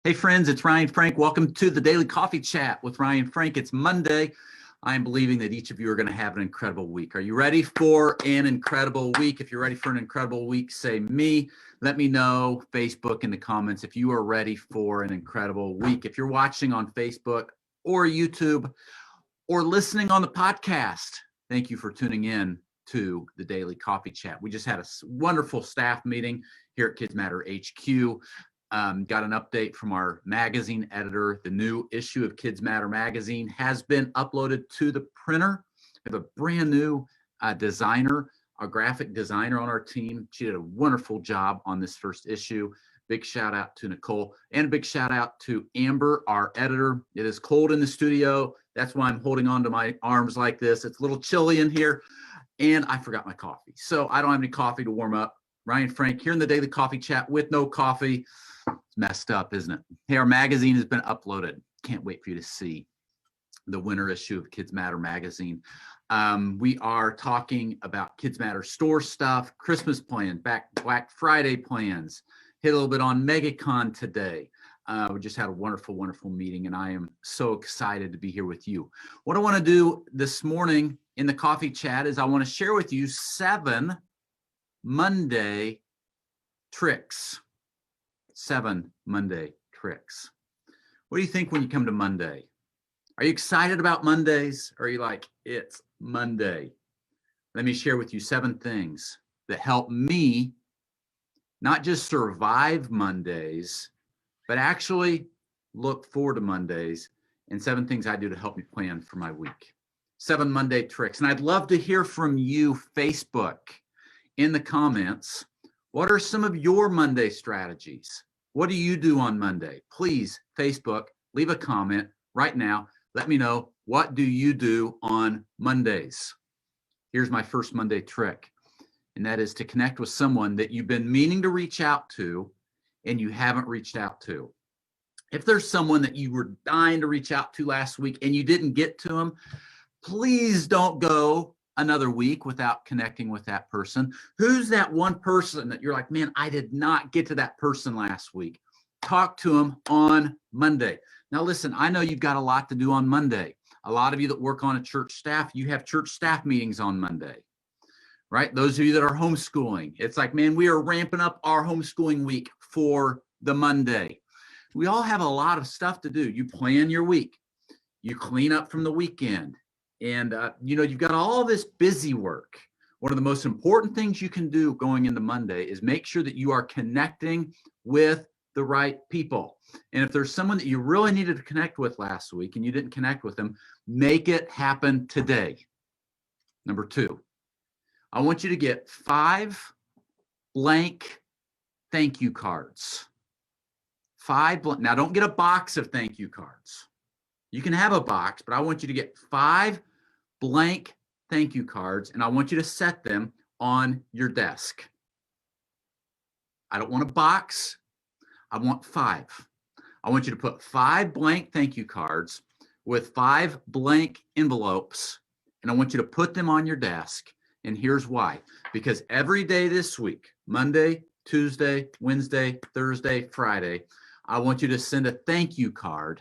Hey friends, it's Ryan Frank. Welcome to the Daily Coffee Chat with Ryan Frank. It's Monday. I am believing that each of you are going to have an incredible week. Are you ready for an incredible week? If you're ready for an incredible week, say me. Let me know, Facebook, in the comments if you are ready for an incredible week. If you're watching on Facebook or YouTube or listening on the podcast, thank you for tuning in to the Daily Coffee Chat. We just had a wonderful staff meeting here at Kids Matter HQ. Got an update from our magazine editor. The new issue of Kids Matter magazine has been uploaded to the printer. We have a brand new designer, a graphic designer on our team. She did a wonderful job on this first issue. Big shout out to Nicole and a big shout out to Amber, our editor. It is cold in the studio. That's why I'm holding on to my arms like this. It's a little chilly in here and I forgot my coffee. So I don't have any coffee to warm up. Ryan Frank here in the Daily Coffee Chat with no coffee. It's messed up, isn't it? Hey, our magazine has been uploaded. Can't wait for you to see the winter issue of Kids Matter magazine. We are talking about Kids Matter store stuff, Christmas plans, Black Friday plans, hit a little bit on MegaCon today. We just had a wonderful, wonderful meeting, and I am so excited to be here with you. What I want to do this morning in the coffee chat is I want to share with you 7 Monday tricks. 7 Monday tricks. What do you think when you come to Monday? Are you excited about Mondays? Or are you like, it's Monday? Let me share with you 7 things that help me not just survive Mondays, but actually look forward to Mondays, and 7 things I do to help me plan for my week. 7 Monday tricks. And I'd love to hear from you, Facebook, in the comments. What are some of your Monday strategies? What do you do on Monday? Please, Facebook, leave a comment right now. Let me know, what do you do on Mondays? Here's my first Monday trick, and that is to connect with someone that you've been meaning to reach out to and you haven't reached out to. If there's someone that you were dying to reach out to last week and you didn't get to them, please don't go another week without connecting with that person. Who's that one person that you're like, man, I did not get to that person last week? Talk to them on Monday. Now, listen, I know you've got a lot to do on Monday. A lot of you that work on a church staff, you have church staff meetings on Monday, right? Those of you that are homeschooling, it's like, man, we are ramping up our homeschooling week for the Monday. We all have a lot of stuff to do. You plan your week. You clean up from the weekend. And, you've got all this busy work. One of the most important things you can do going into Monday is make sure that you are connecting with the right people. And if there's someone that you really needed to connect with last week and you didn't connect with them, make it happen today. Number 2, I want you to get 5 blank thank you cards. 5 blank. Now, don't get a box of thank you cards. You can have a box, but I want you to get 5 blank thank you cards, and I want you to set them on your desk. I don't want a box. I want 5. I want you to put 5 blank thank you cards with 5 blank envelopes, and I want you to put them on your desk. And here's why. Because every day this week, Monday, Tuesday, Wednesday, Thursday, Friday, I want you to send a thank you card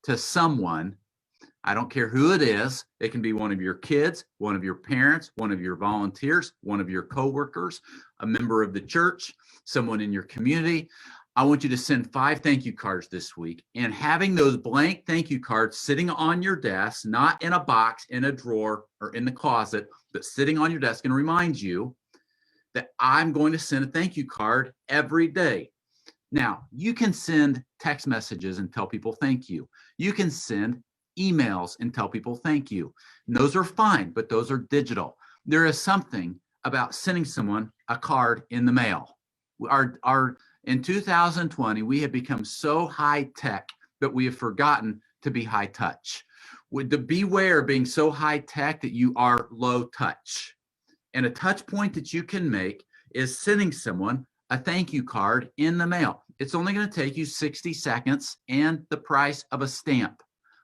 to someone. I don't care who it is. It can be one of your kids, one of your parents, one of your volunteers, one of your coworkers, a member of the church, someone in your community. I want you to send 5 thank you cards this week, and having those blank thank you cards sitting on your desk, not in a box, in a drawer, or in the closet, but sitting on your desk, and remind you that I'm going to send a thank you card every day. Now, you can send text messages and tell people thank you. You can send emails and tell people thank you. And those are fine, but those are digital. There is something about sending someone a card in the mail. In 2020, we have become so high tech that we have forgotten to be high touch. Beware of being so high tech that you are low touch. And a touch point that you can make is sending someone a thank you card in the mail. It's only going to take you 60 seconds and the price of a stamp,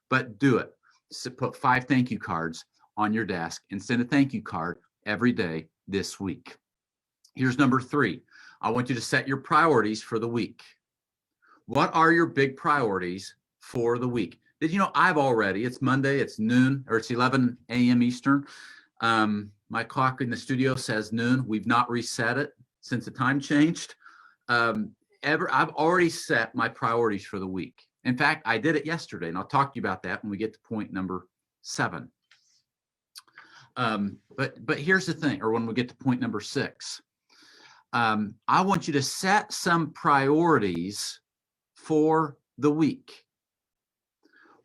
but do it. So put 5 thank you cards on your desk and send a thank you card every day this week. Here's number 3. I want you to set your priorities for the week. What are your big priorities for the week? Did you know it's Monday, it's noon, or it's 11 a.m. Eastern. My clock in the studio says noon. We've not reset it since the time changed. I've already set my priorities for the week. In fact, I did it yesterday, and I'll talk to you about that when we get to point number 7. But here's the thing, or when we get to point number 6. I want you to set some priorities for the week.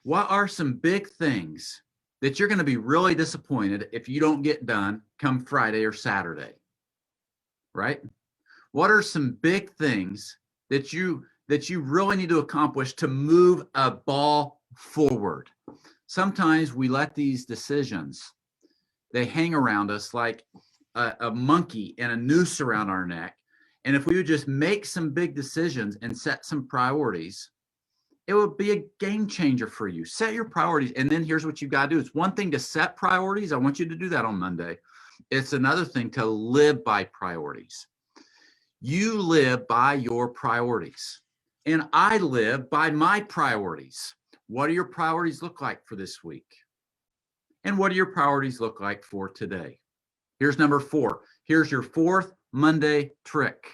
What are some big things that you're going to be really disappointed if you don't get done come Friday or Saturday? Right? What are some big things that you really need to accomplish to move a ball forward? Sometimes we let these decisions, they hang around us like a monkey and a noose around our neck. And if we would just make some big decisions and set some priorities, it would be a game changer for you. Set your priorities. And then here's what you got to do. It's one thing to set priorities. I want you to do that on Monday. It's another thing to live by priorities. You live by your priorities. And I live by my priorities. What do your priorities look like for this week? And what do your priorities look like for today? Here's number 4. Here's your 4th Monday trick.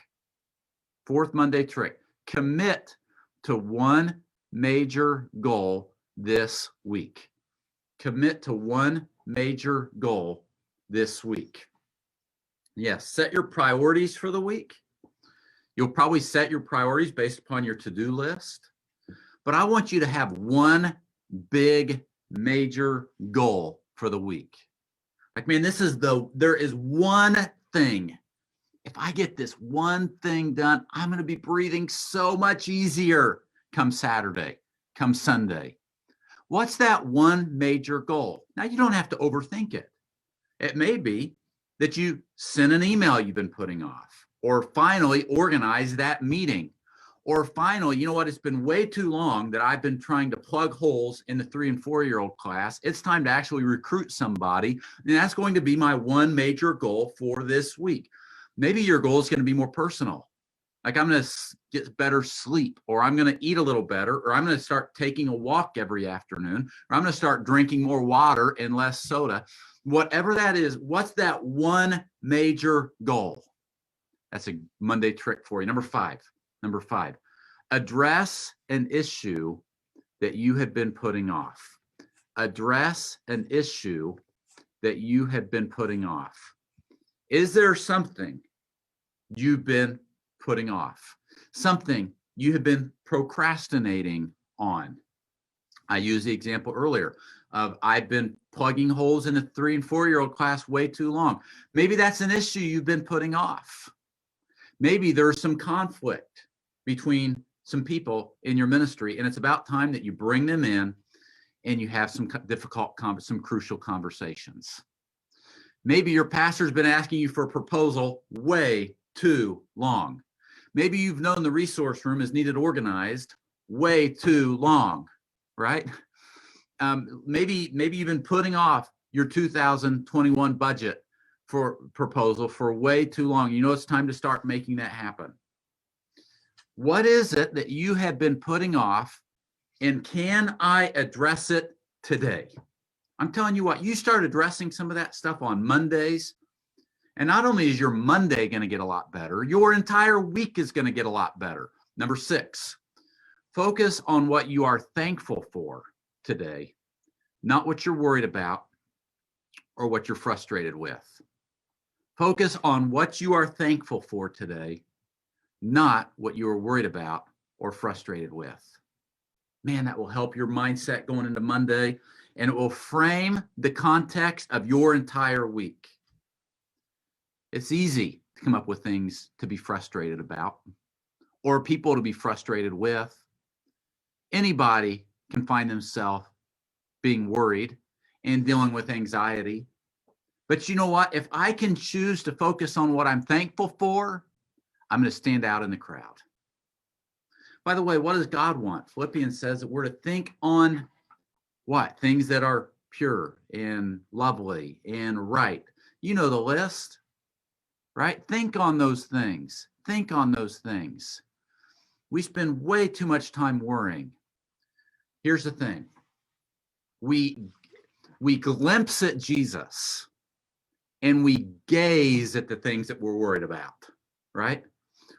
4th Monday trick. Commit to one major goal this week. Commit to one major goal this week. Yes, set your priorities for the week. You'll probably set your priorities based upon your to-do list. But I want you to have one big major goal for the week. Like, man, there is one thing. If I get this one thing done, I'm going to be breathing so much easier come Saturday, come Sunday. What's that one major goal? Now, you don't have to overthink it. It may be that you send an email you've been putting off, or finally organize that meeting, or finally, you know what, it's been way too long that I've been trying to plug holes in the 3- and 4-year-old class. It's time to actually recruit somebody, and that's going to be my one major goal for this week. Maybe your goal is going to be more personal. Like, I'm going to get better sleep, or I'm going to eat a little better, or I'm going to start taking a walk every afternoon, or I'm going to start drinking more water and less soda. Whatever that is, what's that one major goal? That's a Monday trick for you. Number 5, address an issue that you have been putting off. Address an issue that you have been putting off. Is there something you've been putting off? Something you have been procrastinating on? I used the example earlier of I've been plugging holes in the 3- and 4-year-old class way too long. Maybe that's an issue you've been putting off. Maybe there's some conflict between some people in your ministry, and it's about time that you bring them in and you have some some crucial conversations. Maybe your pastor's been asking you for a proposal way too long. Maybe you've known the resource room is needed organized way too long, right? Maybe you've been putting off your 2021 budget for proposal for way too long. You know, it's time to start making that happen. What is it that you have been putting off, and can I address it today? I'm telling you what, you start addressing some of that stuff on Mondays, and not only is your Monday going to get a lot better, your entire week is going to get a lot better. Number 6, focus on what you are thankful for today, not what you're worried about or what you're frustrated with. Focus on what you are thankful for today, not what you are worried about or frustrated with. Man, that will help your mindset going into Monday, and it will frame the context of your entire week. It's easy to come up with things to be frustrated about or people to be frustrated with. Anybody can find themselves being worried and dealing with anxiety. But you know what? If I can choose to focus on what I'm thankful for, I'm going to stand out in the crowd. By the way, what does God want? Philippians says that we're to think on what? Things that are pure and lovely and right. You know the list, right? Think on those things. Think on those things. We spend way too much time worrying. Here's the thing. We glimpse at Jesus and we gaze at the things that we're worried about, right?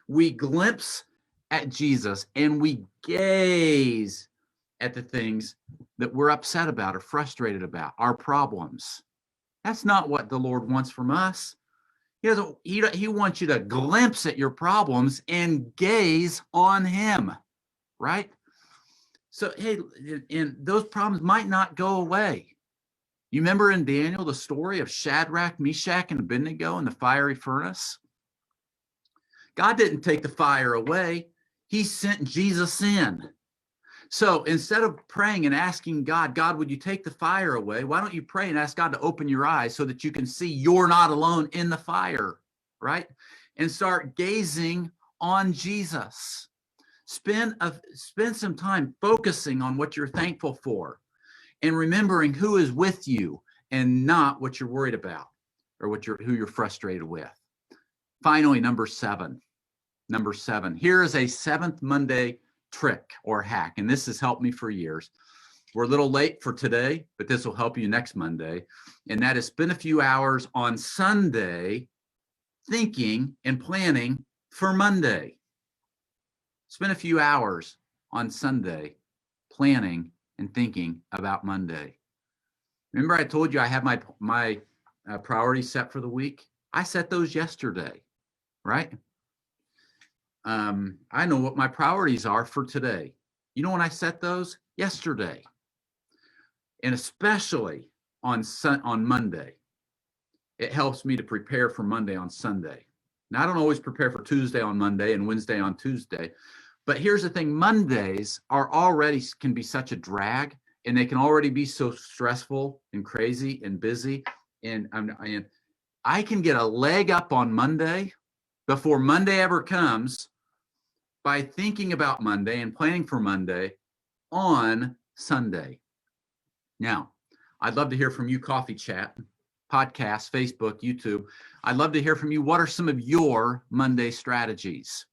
We glimpse at Jesus and we gaze at the things that we're upset about or frustrated about, our problems. That's not what the Lord wants from us. He wants you to glimpse at your problems and gaze on him, right? So, hey, and those problems might not go away. You remember in Daniel, the story of Shadrach, Meshach, and Abednego in the fiery furnace? God didn't take the fire away. He sent Jesus in. So instead of praying and asking God, would you take the fire away? Why don't you pray and ask God to open your eyes so that you can see you're not alone in the fire, right? And start gazing on Jesus. Spend some time focusing on what you're thankful for and remembering who is with you and not what you're worried about or who you're frustrated with. Finally, number seven. Here is a seventh Monday trick or hack, and this has helped me for years. We're a little late for today, but this will help you next Monday, and that is spend a few hours on Sunday thinking and planning for Monday. Spend a few hours on Sunday planning and thinking about Monday. Remember I told you I have my priorities set for the week? I set those yesterday, right? I know what my priorities are for today. You know when I set those? Yesterday. And especially on Monday. It helps me to prepare for Monday on Sunday. Now, I don't always prepare for Tuesday on Monday and Wednesday on Tuesday. But here's the thing. Mondays can be such a drag, and they can already be so stressful and crazy and busy. And I can get a leg up on Monday before Monday ever comes by thinking about Monday and planning for Monday on Sunday. Now, I'd love to hear from you, Coffee Chat, podcast, Facebook, YouTube. I'd love to hear from you. What are some of your Monday strategies?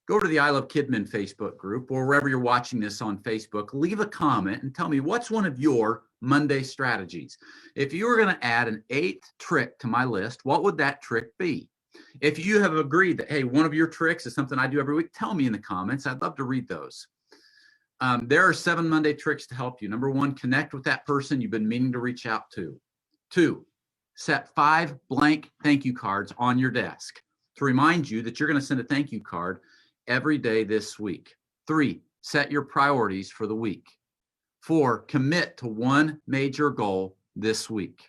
Go to the I Love Kidmin Facebook group or wherever you're watching this on Facebook. Leave a comment and tell me what's one of your Monday strategies. If you were going to add an 8th trick to my list, what would that trick be? If you have agreed that, hey, one of your tricks is something I do every week, tell me in the comments. I'd love to read those. There are 7 Monday tricks to help you. Number 1, connect with that person you've been meaning to reach out to. 2, set 5 blank thank you cards on your desk to remind you that you're going to send a thank you card every day this week. 3, set your priorities for the week. 4, commit to one major goal this week.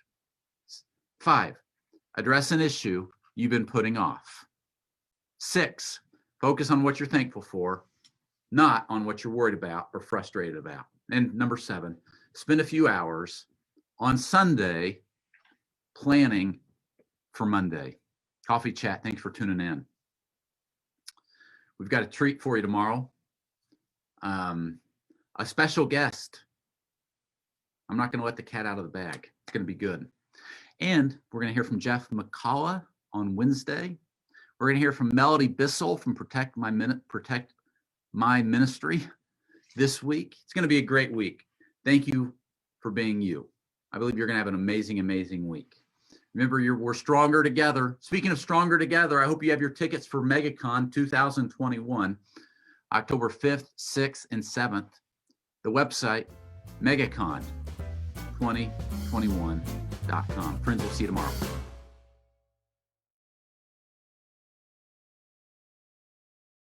5, address an issue you've been putting off. 6, focus on what you're thankful for, not on what you're worried about or frustrated about. And number 7, spend a few hours on Sunday planning for Monday. Coffee Chat, thanks for tuning in. We've got a treat for you tomorrow. A special guest. I'm not going to let the cat out of the bag. It's going to be good. And we're going to hear from Jeff McCullough on Wednesday. We're going to hear from Melody Bissell from Protect My Ministry this week. It's going to be a great week. Thank you for being you. I believe you're going to have an amazing, amazing week. Remember, we're stronger together. Speaking of stronger together, I hope you have your tickets for MegaCon 2021, October 5th, 6th, and 7th. The website, megacon2021.com. Friends, we'll see you tomorrow.